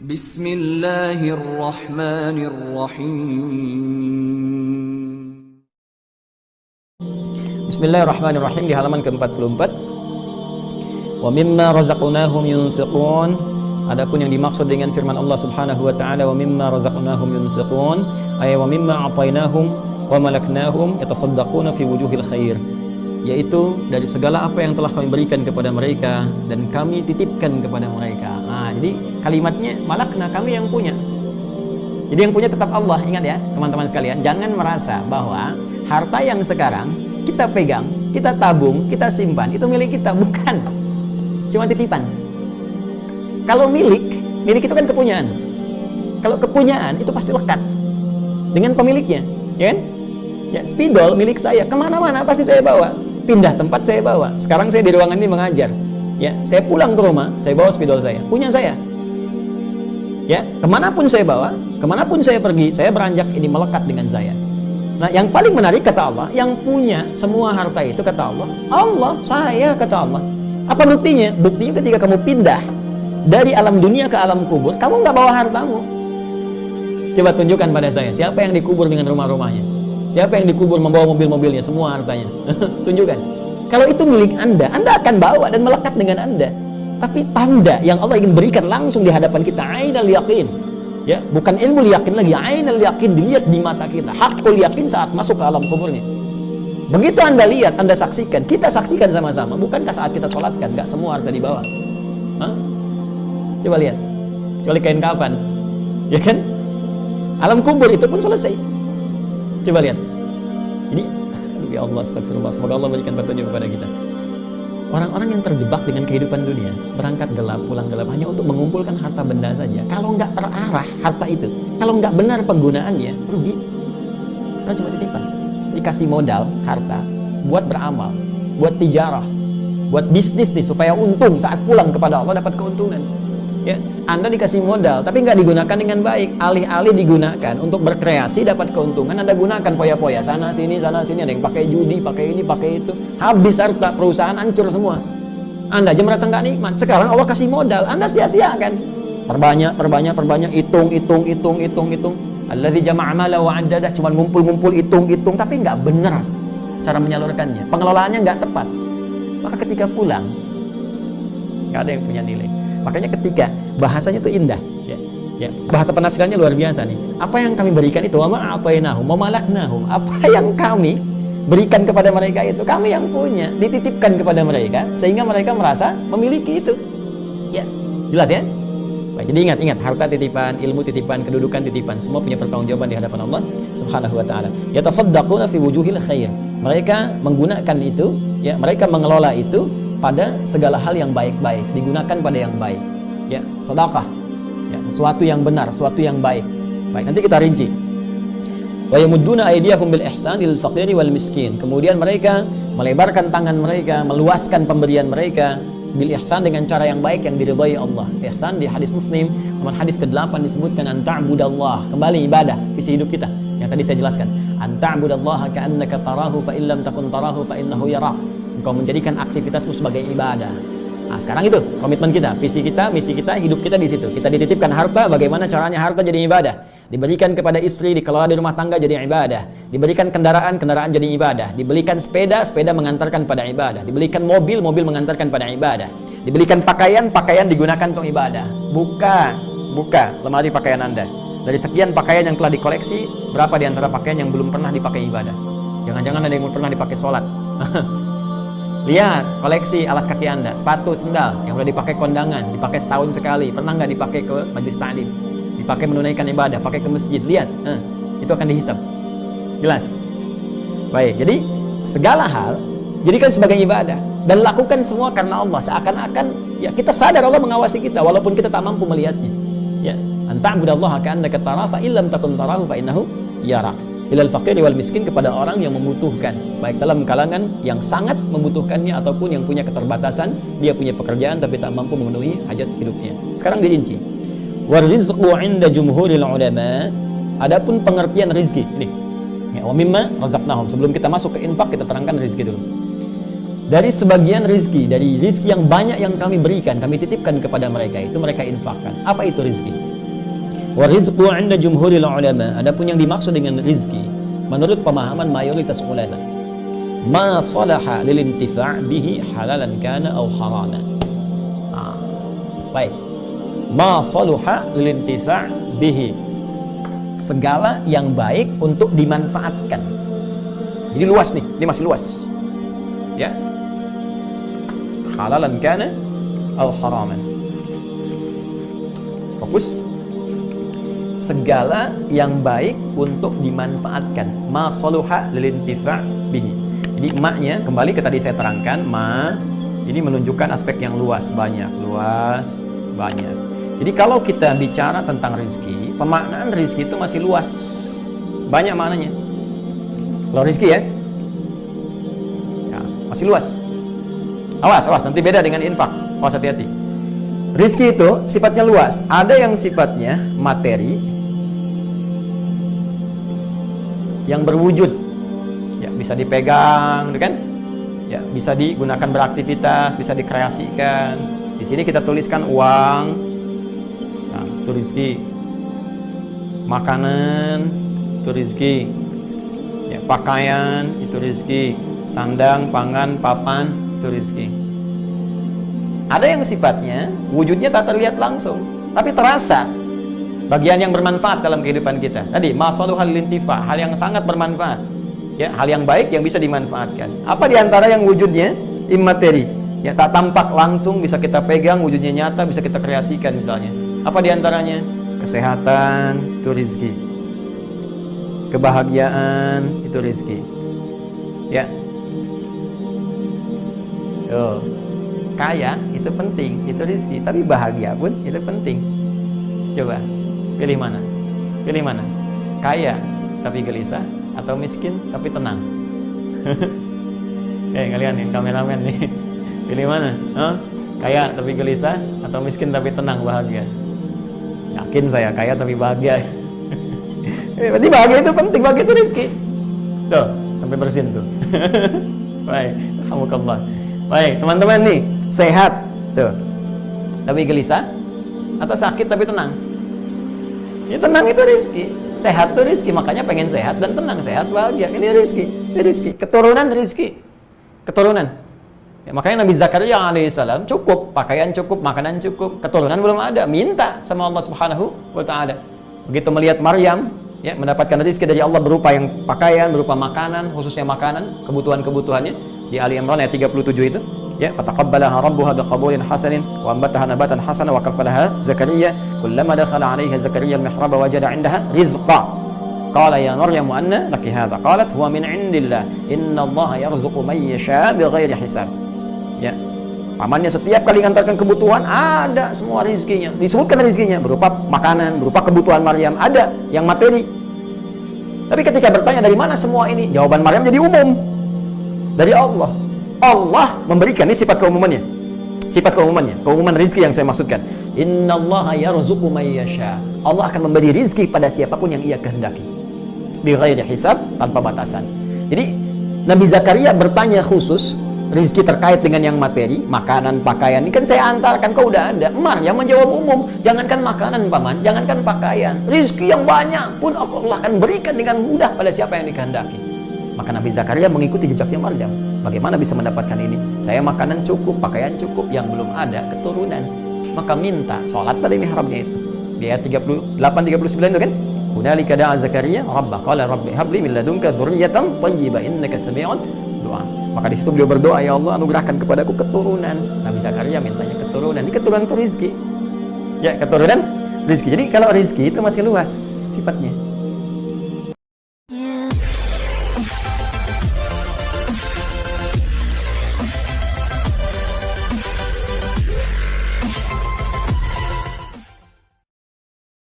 Bismillahirrahmanirrahim. Bismillahirrahmanirrahim di halaman ke-44. Wa mimma razaqnahum yunfiqun. Adapun yang dimaksud dengan firman Allah Subhanahu wa taala wa mimma razaqnahum yunfiqun ay wa mimma atainahum wa malaknahum yatasaddaquna fi wujuhil khair, yaitu dari segala apa yang telah kami berikan kepada mereka dan kami titipkan kepada mereka. Nah, jadi kalimatnya malakna, kami yang punya. Jadi yang punya tetap Allah. Ingat ya teman-teman sekalian, jangan merasa bahwa harta yang sekarang kita pegang, kita tabung, kita simpan itu milik kita. Bukan, cuma titipan. Kalau milik itu kan kepunyaan. Kalau kepunyaan itu pasti lekat dengan pemiliknya, ya kan? Ya, spidol milik saya, kemana-mana pasti saya bawa. Pindah tempat saya bawa. Sekarang saya di ruangan ini mengajar. Ya, saya pulang ke rumah, saya bawa spidol saya, punya saya. Ya, kemanapun saya bawa, kemanapun saya pergi, saya beranjak ini melekat dengan saya. Nah, yang paling menarik kata Allah, yang punya semua harta itu kata Allah, Allah, saya kata Allah. Apa buktinya? Buktinya ketika kamu pindah dari alam dunia ke alam kubur, kamu nggak bawa hartamu. Coba tunjukkan pada saya, siapa yang dikubur dengan rumah-rumahnya? Siapa yang dikubur membawa mobil-mobilnya, semua hartanya? Tunjukkan. Kalau itu milik Anda akan bawa dan melekat dengan Anda. Tapi tanda yang Allah ingin berikan langsung di hadapan kita, ainal yaqin. Ya, bukan ilmu yakin lagi, ainal yaqin, dilihat di mata kita. Hakul yakin saat masuk ke alam kuburnya. Begitu Anda lihat, Anda saksikan, kita saksikan sama-sama. Bukankah saat kita sholatkan, nggak semua harta dibawa? Hah? Coba lihat, kecuali kain kafan, ya kan? Alam kubur itu pun selesai. Coba lihat. Ini, ya Allah, astagfirullah. Semoga Allah berikan petunjuk kepada kita. Orang-orang yang terjebak dengan kehidupan dunia, berangkat gelap, pulang gelap, hanya untuk mengumpulkan harta benda saja. Kalau nggak terarah harta itu, kalau nggak benar penggunaannya, rugi. Karena cuma titipan. Dikasih modal, harta, buat beramal, buat tijarah, buat bisnis nih, supaya untung saat pulang kepada Allah dapat keuntungan. Ya, Anda dikasih modal tapi nggak digunakan dengan baik, alih-alih digunakan untuk berkreasi dapat keuntungan, Anda gunakan foya-foya sana sini, ada yang pakai judi, pakai ini, pakai itu, habis harta, perusahaan hancur semua. Anda aja merasa nggak nikmat. Sekarang Allah kasih modal, Anda sia-siakan. Perbanyak, hitung. Alladzi jama'a mala wa 'addadah, cuma ngumpul, hitung, tapi nggak benar cara menyalurkannya, pengelolaannya nggak tepat. Maka ketika pulang nggak ada yang punya nilai. Makanya ketika bahasanya itu indah, ya, bahasa penafsirannya luar biasa nih. Apa yang kami berikan itu, wa ma'atainahum wa malaknahum, apa yang kami berikan kepada mereka itu kami yang punya, dititipkan kepada mereka sehingga mereka merasa memiliki itu. Ya, jelas ya? Baik, jadi ingat, harta titipan, ilmu titipan, kedudukan titipan, semua punya pertanggungjawaban di hadapan Allah Subhanahu wa taala. Yatasaddaquna fi wujuhil khair. Mereka menggunakan itu, ya, mereka mengelola itu pada segala hal yang baik-baik, digunakan pada yang baik. Ya, sedekah. Ya, sesuatu yang benar, sesuatu yang baik. Baik, nanti kita rinci. Wa yamudduna aydiyahum bil ihsan lil faqiri wal miskin. Kemudian mereka melebarkan tangan mereka, meluaskan pemberian mereka bil ihsan dengan cara yang baik yang diridhai Allah. Ihsan di hadis Muslim, nomor hadis ke-8 disebutkan an ta'budallah, kembali ibadah, visi hidup kita yang tadi saya jelaskan. An ta'budallaha ka'annaka tarahu fa illam takun tarahu fa innahu yarak. Engkau menjadikan aktivitasmu sebagai ibadah. Nah, sekarang itu komitmen kita, visi kita, misi kita, hidup kita di situ. Kita dititipkan harta, bagaimana caranya harta jadi ibadah? Diberikan kepada istri, dikelola di rumah tangga jadi ibadah. Diberikan kendaraan jadi ibadah. Diberikan sepeda mengantarkan pada ibadah. Diberikan mobil mengantarkan pada ibadah. Diberikan pakaian digunakan untuk ibadah. Buka lemari pakaian Anda. Dari sekian pakaian yang telah dikoleksi, berapa di antara pakaian yang belum pernah dipakai ibadah? Jangan-jangan ada yang belum pernah dipakai sholat. Lihat koleksi alas kaki Anda, sepatu, sendal yang sudah dipakai kondangan, dipakai setahun sekali, pernah nggak dipakai ke majelis ta'lim, dipakai menunaikan ibadah, pakai ke masjid. Lihat, itu akan dihisab. Jelas. Baik, jadi segala hal jadikan sebagai ibadah dan lakukan semua karena Allah. Seakan-akan ya kita sadar Allah mengawasi kita walaupun kita tak mampu melihatnya. Ya, anta'budallaha ka'annaka tarahu fa illam takun tarahu fa innahu yarak. Ilal faqiri wal miskin, kepada orang yang membutuhkan, baik dalam kalangan yang sangat membutuhkannya ataupun yang punya keterbatasan, dia punya pekerjaan tapi tak mampu memenuhi hajat hidupnya. Sekarang dirinci. Warizqu 'inda jumhuril ulama. Adapun pengertian rizki ini. Ya, wa mimma razaqnahum. Sebelum kita masuk ke infak, kita terangkan rizki dulu. Dari sebagian rizki, dari rizki yang banyak yang kami berikan, kami titipkan kepada mereka, itu mereka infakkan. Apa itu rizki? Wa rizqu 'inda jumhuril ulama. Adapun yang dimaksud dengan rizki menurut pemahaman mayoritas ulama, ma salaha lil intifa' bihi halalan kana aw harama. Baik. Ma salaha lil intifa' bihi, segala yang baik untuk dimanfaatkan. Jadi luas nih, ini masih luas. Ya. Halalan kana aw haraman. Fokus. Segala yang baik untuk dimanfaatkan. Ma salaha lil intifa' bihi. Jadi maknya kembali ke tadi saya terangkan, ma ini menunjukkan aspek yang luas, banyak, banyak. Jadi kalau kita bicara tentang rezeki, pemaknaan rezeki itu masih luas, banyak maknanya. Kalau rezeki ya, masih luas. Awas, nanti beda dengan infak. Awas, hati-hati. Rezeki itu sifatnya luas. Ada yang sifatnya materi, yang berwujud, ya bisa dipegang, kan? Ya bisa digunakan beraktivitas, bisa dikreasikan. Di sini kita tuliskan uang. Nah, itu rezeki. Makanan itu rezeki. Ya, pakaian itu rezeki. Sandang, pangan, papan itu rezeki. Ada yang sifatnya wujudnya tak terlihat langsung, tapi terasa. Bagian yang bermanfaat dalam kehidupan kita. Tadi masaluhal lintifa, hal yang sangat bermanfaat. Ya, hal yang baik yang bisa dimanfaatkan. Apa diantara yang wujudnya immateri? Ya, tak tampak langsung, bisa kita pegang, wujudnya nyata, bisa kita kreasikan misalnya. Apa diantaranya? Kesehatan, itu rezeki. Kebahagiaan, itu rezeki. Ya. Kaya, itu penting, itu rezeki. Tapi bahagia pun, itu penting. Coba, pilih mana? Pilih mana? Kaya, tapi gelisah, atau miskin, tapi tenang? Kalian nih, kameramen nih. Pilih mana? Kaya tapi gelisah atau miskin tapi tenang, bahagia? Yakin saya kaya tapi bahagia. Berarti bahagia itu penting, bahagia itu rezeki. Tuh, sampai bersin tuh. Baik, alhamdulillah. Baik, teman-teman nih, sehat tuh. Tapi gelisah atau sakit tapi tenang? Ya tenang itu rezeki. Sehat itu rezeki, makanya pengen sehat dan tenang, sehat bahagia. Ini rezeki, ini rezeki. Keturunan rezeki. Keturunan. Ya, makanya Nabi Zakaria alaihissalam cukup, pakaian cukup, makanan cukup, keturunan belum ada, minta sama Allah Subhanahu wa taala. Begitu melihat Maryam, ya, mendapatkan rezeki dari Allah berupa yang pakaian, berupa makanan, khususnya makanan, kebutuhan-kebutuhannya di Ali Imran ayat 37 itu, ya, fataqabbalaha rabbuha biqabulin hasanin wa ambataha nabatan hasana wa kafalaha Zakaria kullama dakhala 'alaiha Zakaria al-mihraba wajada 'indaha rizqa. Qala ya Maryam anna laki hadha? Qalat huwa min 'indillah. Innallaha yarzuqu man yasha' bighairi hisab. Ya, pamannya setiap kali mengantarkan kebutuhan ada semua rezekinya, disebutkan rezekinya berupa makanan, berupa kebutuhan Maryam, ada yang materi. Tapi ketika bertanya dari mana semua ini, jawaban Maryam jadi umum dari Allah. Allah memberikan, ini sifat keumumannya, keumuman rezeki yang saya maksudkan. Innallaha yarzuqu may yasha. Allah akan memberi rezeki pada siapapun yang Ia kehendaki, bighairi hisab, tanpa batasan. Jadi Nabi Zakaria bertanya khusus rezeki terkait dengan yang materi, makanan, pakaian. Ini kan saya antarkan, kau udah ada. Maryam menjawab umum, jangankan makanan paman, jangankan pakaian, rezeki yang banyak pun Allah akan berikan dengan mudah pada siapa yang dikehendaki. Maka Nabi Zakaria mengikuti jejaknya Maryam. Bagaimana bisa mendapatkan ini? Saya makanan cukup, pakaian cukup, yang belum ada keturunan. Maka minta, sholat tadi mihrabnya itu. Di ayat 38-39 itu kan? Hunalika da'a Zakaria rabbah qala rabbi habli min ladunka dzurriyyatan thayyibah innaka sami'ud du'a. Maka di situ beliau berdoa, ya Allah anugerahkan kepadaku keturunan. Nabi Zakaria mintanya keturunan. Ini keturunan itu rezeki. Ya, keturunan rezeki. Jadi kalau rezeki itu masih luas sifatnya.